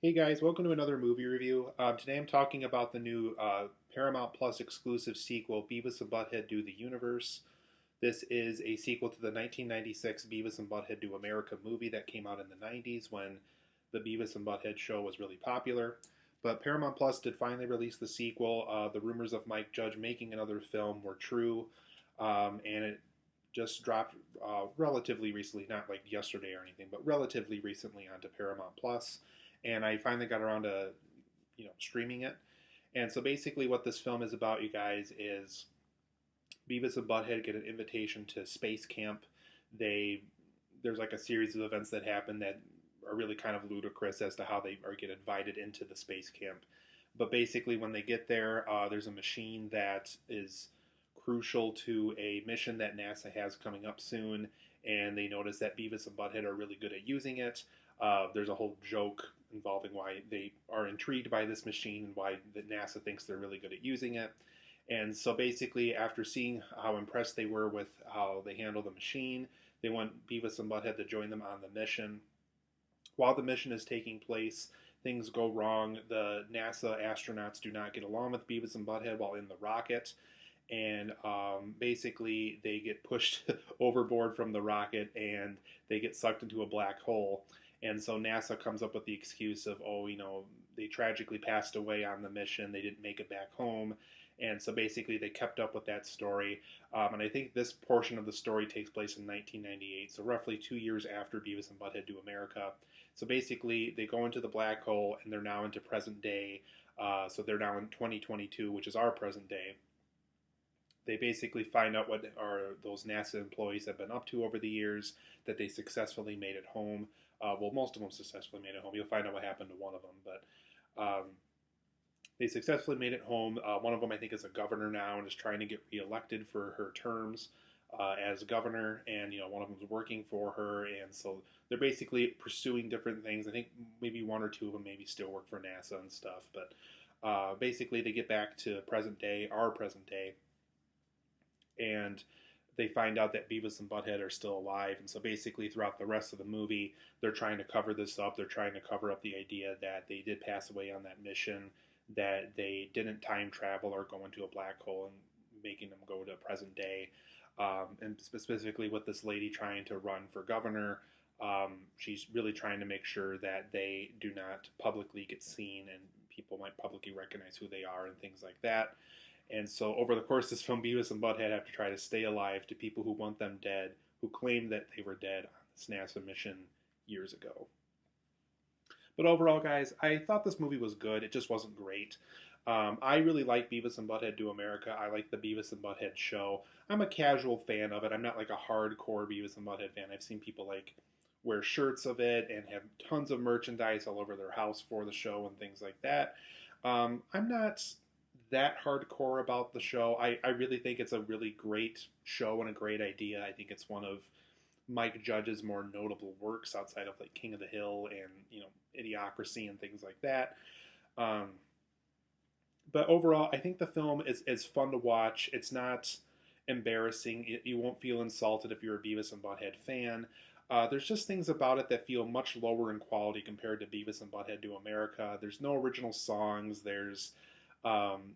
Hey guys, welcome to another movie review. Today I'm talking about the new Paramount Plus exclusive sequel, Beavis and Butt-Head Do the Universe. This is a sequel to the 1996 Beavis and Butt-Head Do America movie that came out in the 90s when the Beavis and Butt-Head show was really popular. But Paramount Plus did finally release the sequel. The rumors of Mike Judge making another film were true, and it just dropped relatively recently, not like yesterday or anything, but relatively recently onto Paramount Plus. And I finally got around to streaming it. And so basically, what this film is about, you guys, is Beavis and Butthead get an invitation to space camp. They There's like a series of events that happen that are really kind of ludicrous as to how they are get invited into the space camp. But basically, when they get there, there's a machine that is crucial to a mission that NASA has coming up soon, and they notice that Beavis and Butthead are really good at using it. There's a whole joke involving why they are intrigued by this machine and why the NASA thinks they're really good at using it. And so basically, after seeing how impressed they were with how they handle the machine, they want Beavis and Butthead to join them on the mission. While the mission is taking place, things go wrong. The NASA astronauts do not get along with Beavis and Butthead while in the rocket, and basically they get pushed overboard from the rocket and they get sucked into a black hole. And so NASA comes up with the excuse of, oh, they tragically passed away on the mission. They didn't make it back home. And so basically they kept up with that story. And I think this portion of the story takes place in 1998, so roughly 2 years after Beavis and Butthead Do America. So basically they go into the black hole and they're now into present day. So they're now in 2022, which is our present day. They basically find out what are those NASA employees have been up to over the years, that they successfully made it home. Well, most of them successfully made it home. You'll find out what happened to one of them, but they successfully made it home. One of them, I think, is a governor now and is trying to get reelected for her terms as governor, and one of them is working for her, and so they're basically pursuing different things. I think maybe one or two of them maybe still work for NASA and stuff, but basically they get back to present day, our present day, and they find out that Beavis and Butthead are still alive. And so basically, throughout the rest of the movie, they're trying to cover this up. They're trying to cover up the idea that they did pass away on that mission, that they didn't time travel or go into a black hole and making them go to present day. And specifically with this lady trying to run for governor, she's really trying to make sure that they do not publicly get seen and people might publicly recognize who they are and things like that. And so, over the course of this film, Beavis and Butthead have to try to stay alive to people who want them dead, who claim that they were dead on this NASA mission years ago. But overall, guys, I thought this movie was good. It just wasn't great. I really like Beavis and Butthead Do America. I like the Beavis and Butthead show. I'm a casual fan of it. I'm not like a hardcore Beavis and Butthead fan. I've seen people like wear shirts of it and have tons of merchandise all over their house for the show and things like that. I'm not that hardcore about the show. I really think it's a really great show and a great idea. I think it's one of Mike Judge's more notable works outside of like King of the Hill and Idiocracy and things like that. Um, but overall, I think the film is fun to watch. It's not embarrassing. You won't feel insulted if you're a Beavis and Butthead fan. There's just things about it that feel much lower in quality compared to Beavis and Butthead Do America. There's no original songs.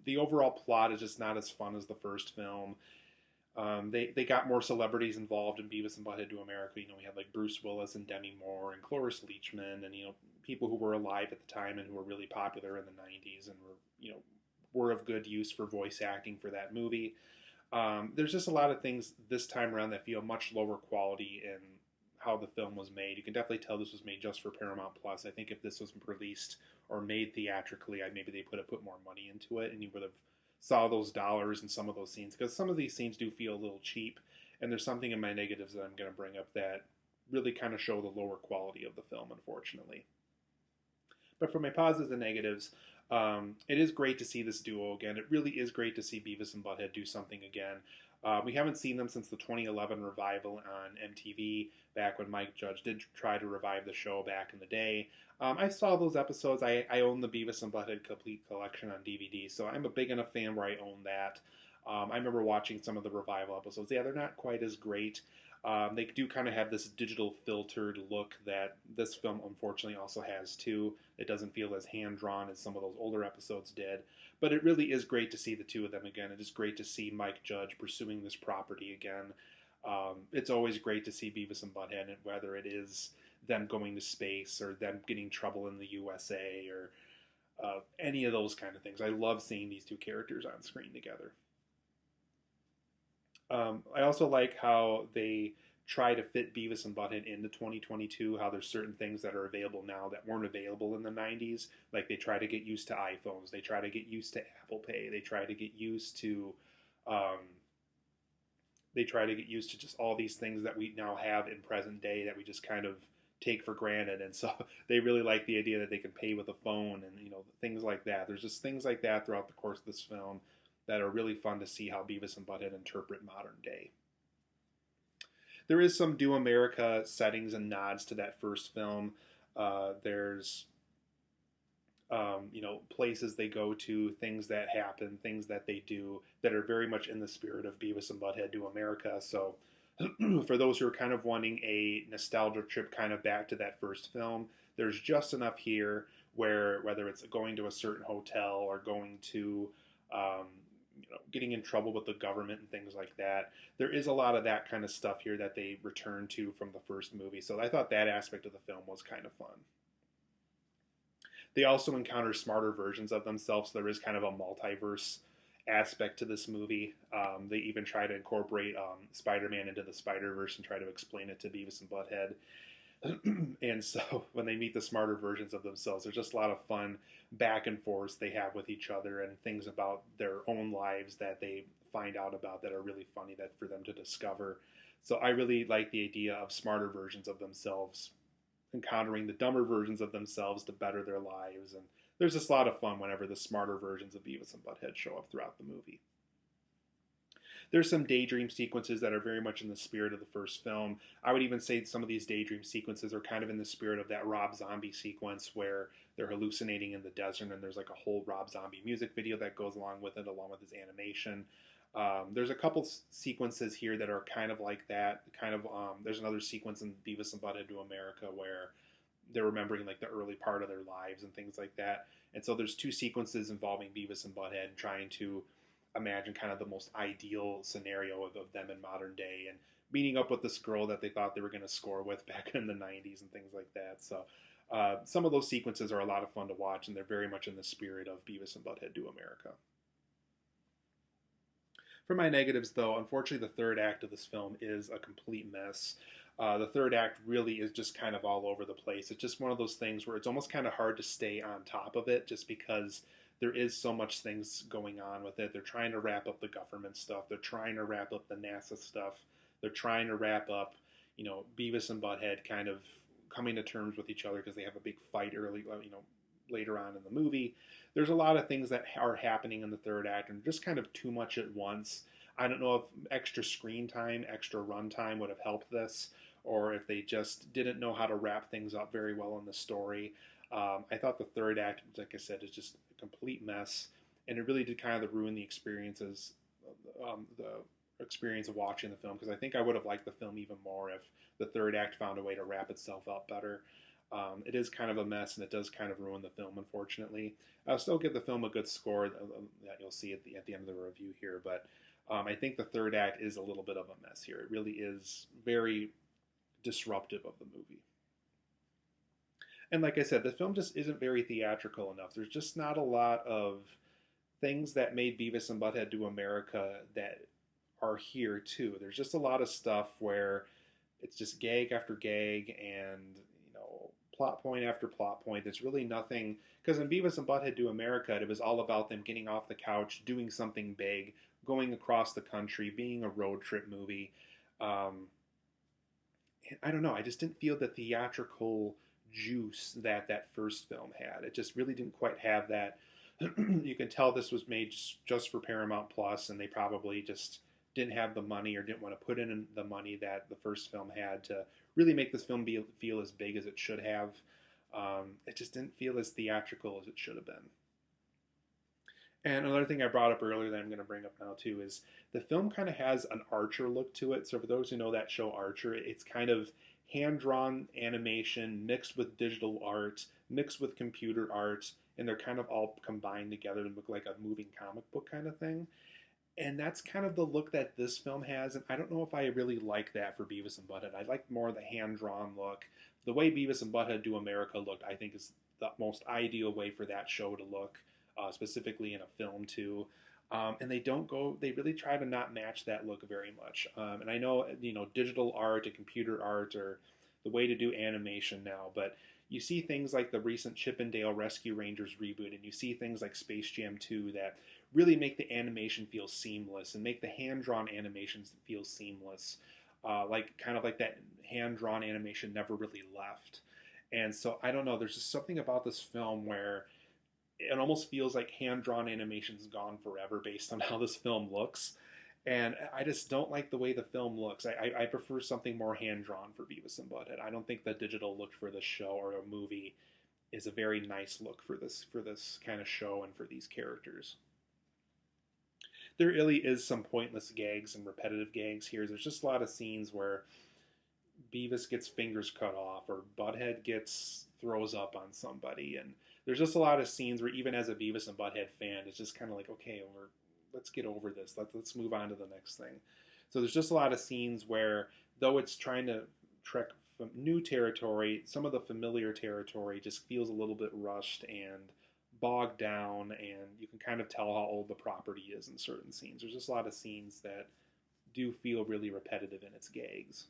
The overall plot is just not as fun as the first film. They got more celebrities involved in Beavis and Butthead Do America. We had like Bruce Willis and Demi Moore and Cloris Leachman and people who were alive at the time and who were really popular in the '90s and were of good use for voice acting for that movie. There's just a lot of things this time around that feel much lower quality in how the film was made. You can definitely tell this was made just for Paramount Plus. I think if this was released or made theatrically, maybe they could have put more money into it, and you would have saw those dollars in some of those scenes, because some of these scenes do feel a little cheap, and there's something in my negatives that I'm going to bring up that really kind of show the lower quality of the film, unfortunately. But for my positives and negatives, it is great to see this duo again. It really is great to see Beavis and Butthead do something again. We haven't seen them since the 2011 revival on MTV, back when Mike Judge did try to revive the show back in the day. I saw those episodes. I own the Beavis and Butthead Complete Collection on DVD, so I'm a big enough fan where I own that. I remember watching some of the revival episodes. Yeah, they're not quite as great. They do kind of have this digital filtered look that this film unfortunately also has too. It doesn't feel as hand drawn as some of those older episodes did, but it really is great to see the two of them again. It is great to see Mike Judge pursuing this property again. It's always great to see Beavis and Butthead, and whether it is them going to space or them getting trouble in the USA or any of those kind of things. I love seeing these two characters on screen together. I also like how they try to fit Beavis and Butthead into 2022, how there's certain things that are available now that weren't available in the 90s. Like they try to get used to iPhones, they try to get used to Apple Pay, they try to get used to just all these things that we now have in present day that we just kind of take for granted. And so they really like the idea that they can pay with a phone and things like that. There's just things like that throughout the course of this film that are really fun to see how Beavis and Butthead interpret modern day. There is some Do America settings and nods to that first film. There's places they go to, things that happen, things that they do that are very much in the spirit of Beavis and Butthead Do America. So for those who are kind of wanting a nostalgia trip kind of back to that first film, there's just enough here where whether it's going to a certain hotel or going to getting in trouble with the government and things like that, there is a lot of that kind of stuff here that they return to from the first movie. So I thought that aspect of the film was kind of fun. They also encounter smarter versions of themselves, so there is kind of a multiverse aspect to this movie. They even try to incorporate Spider-Man into the Spider-Verse and try to explain it to Beavis and Butthead. And so when they meet the smarter versions of themselves, there's just a lot of fun back and forth they have with each other and things about their own lives that they find out about that are really funny that for them to discover. So I really like the idea of smarter versions of themselves encountering the dumber versions of themselves to better their lives. And there's just a lot of fun whenever the smarter versions of Beavis and Butthead show up throughout the movie. There's some daydream sequences that are very much in the spirit of the first film. I would even say some of these daydream sequences are kind of in the spirit of that Rob Zombie sequence where they're hallucinating in the desert and there's like a whole Rob Zombie music video that goes along with it, along with his animation. There's a couple sequences here that are kind of like that. There's another sequence in Beavis and Butthead Do America where they're remembering like the early part of their lives and things like that. And so there's two sequences involving Beavis and Butthead and trying to imagine kind of the most ideal scenario of them in modern day and meeting up with this girl that they thought they were going to score with back in the 90s and things like that. So some of those sequences are a lot of fun to watch, and they're very much in the spirit of Beavis and Butthead Do America. For my negatives, though, unfortunately, the third act of this film is a complete mess. The third act really is just kind of all over the place. It's just one of those things where it's almost kind of hard to stay on top of it just because there is so much things going on with it. They're trying to wrap up the government stuff. They're trying to wrap up the NASA stuff. They're trying to wrap up, Beavis and Butthead kind of coming to terms with each other because they have a big fight later on in the movie. There's a lot of things that are happening in the third act and just kind of too much at once. I don't know if extra screen time, extra run time would have helped this, or if they just didn't know how to wrap things up very well in the story. I thought the third act, like I said, is just a complete mess, and it really did kind of ruin the experience of watching the film, because I think I would have liked the film even more if the third act found a way to wrap itself up better. It is kind of a mess, and it does kind of ruin the film, unfortunately. I'll still give the film a good score that you'll see at the end of the review here, but I think the third act is a little bit of a mess here. It really is very disruptive of the movie. And like I said, the film just isn't very theatrical enough. There's just not a lot of things that made Beavis and Butthead Do America that are here too. There's just a lot of stuff where it's just gag after gag and plot point after plot point. There's really nothing, because in Beavis and Butthead Do America, it was all about them getting off the couch, doing something big, going across the country, being a road trip movie. I don't know. I just didn't feel the theatrical juice that first film had. It just really didn't quite have that. You can tell this was made just for Paramount Plus, and they probably just didn't have the money or didn't want to put in the money that the first film had to really make this film feel as big as it should have. It just didn't feel as theatrical as it should have been. And another thing I brought up earlier that I'm going to bring up now too is the film kind of has an Archer look to it. So for those who know that show Archer, it's kind of hand drawn animation mixed with digital art, mixed with computer art, and they're kind of all combined together to look like a moving comic book kind of thing. And that's kind of the look that this film has. And I don't know if I really like that for Beavis and Butthead. I like more the hand drawn look. The way Beavis and Butthead Do America looked, I think, is the most ideal way for that show to look, specifically in a film too. And they don't go, they really try to not match that look very much. And I know, digital art and computer art are the way to do animation now, but you see things like the recent Chip and Dale Rescue Rangers reboot, and you see things like Space Jam 2 that really make the animation feel seamless and make the hand-drawn animations feel seamless. Like kind of like that hand-drawn animation never really left. And so I don't know, there's just something about this film where it almost feels like hand-drawn animation's gone forever based on how this film looks. And I just don't like the way the film looks. I prefer something more hand-drawn for Beavis and Butthead. I don't think the digital look for this show or a movie is a very nice look for this kind of show and for these characters. There really is some pointless gags and repetitive gags here. There's just a lot of scenes where Beavis gets fingers cut off or Butthead gets throws up on somebody, and there's just a lot of scenes where even as a Beavis and Butthead fan, it's just kind of like, okay, let's get over this. Let's move on to the next thing. So there's just a lot of scenes where, though it's trying to trek from new territory, some of the familiar territory just feels a little bit rushed and bogged down, and you can kind of tell how old the property is in certain scenes. There's just a lot of scenes that do feel really repetitive in its gags.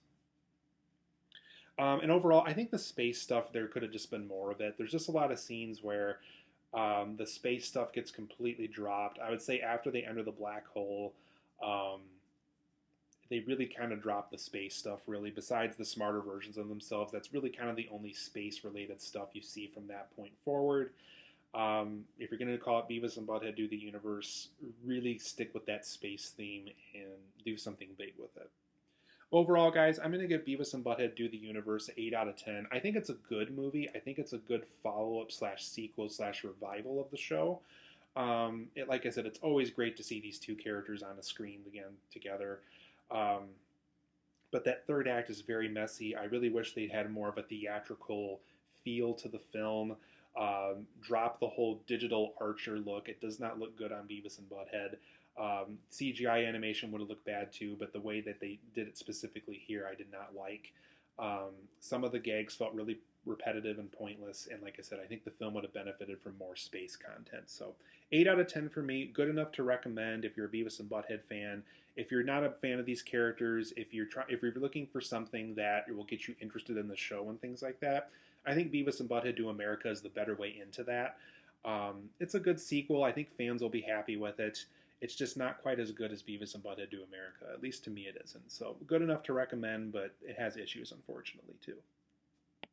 And overall, I think the space stuff, there could have just been more of it. There's just a lot of scenes where the space stuff gets completely dropped. I would say after they enter the black hole, um, they really kind of drop the space stuff, really. Besides the smarter versions of themselves, that's really kind of the only space-related stuff you see from that point forward. If you're going to call it Beavis and Butthead Do the Universe, really stick with that space theme and do something big with it. Overall, guys, I'm going to give Beavis and Butthead Do the Universe 8 out of 10. I think it's a good movie. I think it's a good follow-up slash sequel slash revival of the show. Like I said, it's always great to see these two characters on a screen again together. But that third act is very messy. I really wish they'd had more of a theatrical feel to the film. Drop the whole digital Archer look. It does not look good on Beavis and Butthead. CGI animation would have looked bad too, but the way that they did it specifically here, I did not like. Some of the gags felt really repetitive and pointless, and like I said, I think the film would have benefited from more space content. So 8 out of 10 for me, good enough to recommend if you're a Beavis and Butthead fan. If you're not a fan of these characters, if you're looking for something that will get you interested in the show and things like that, I think Beavis and Butthead Do America is the better way into that. It's a good sequel. I think fans will be happy with it. It's just not quite as good as Beavis and Butthead Do America. At least to me it isn't. So good enough to recommend, but it has issues, unfortunately, too.